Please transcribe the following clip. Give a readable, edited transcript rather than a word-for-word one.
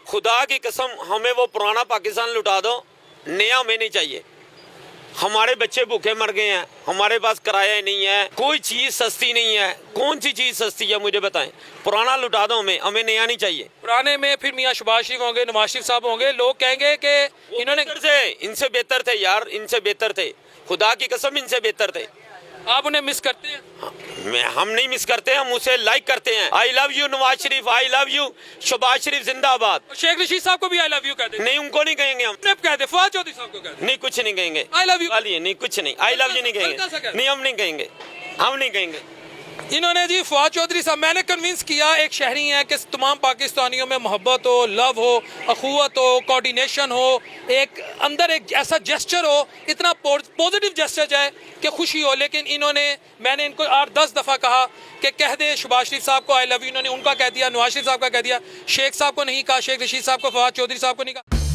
खुदा की कसम हमें वो पुराना पाकिस्तान लुटा दो, नया हमें नहीं चाहिए। हमारे बच्चे भूखे मर गए हैं, हमारे पास किराया नहीं है, कोई चीज़ सस्ती नहीं है। कौन सी चीज़ सस्ती है मुझे बताएं। पुराना लुटा दो हमें, हमें नया नहीं चाहिए। पुराने में फिर मियाँ शहबाज शरीफ होंगे, नवाज शरीफ साहब होंगे, लोग कहेंगे कि इन्होंने इनसे बेहतर थे यार, इनसे बेहतर थे, खुदा की कसम इनसे बेहतर थे। आप उन्हें मिस करते हैं? हम नहीं मिस करते, हम उसे लाइक करते हैं। I love you Nawaz Sharif, I love you Shahbaz Sharif, जिंदाबाद। शेख रशीद साहब को भी आई लव यू कहते हैं? नहीं, उनको नहीं कहेंगे हम। कहते फवाद चौधरी साहब को कहते? नहीं, कुछ नहीं कहेंगे। आई लव यू नहीं, कुछ नहीं, आई लव यू नहीं कहेंगे। नहीं, हम नहीं कहेंगे, हम नहीं कहेंगे। इन्होंने जी फवाद चौधरी साहब, मैंने कन्विंस किया, एक शहरी हैं, कि तमाम पाकिस्तानियों में मोहब्बत हो, लव हो, अखुवत हो, कोऑर्डिनेशन हो, एक अंदर एक ऐसा जेस्चर हो, इतना पॉजिटिव जेस्चर है कि खुशी हो। लेकिन इन्होंने, मैंने इनको 8-10 दफ़ा कहा कि कह दे शहबाज शरीफ साहब को आई लव यू, इन्होंने उनका कह दिया, नवाज शरीफ साहब का कह दिया, शेख साहब को नहीं कहा, शेख रशीद साहब को, फवाद चौधरी साहब को नहीं कहा।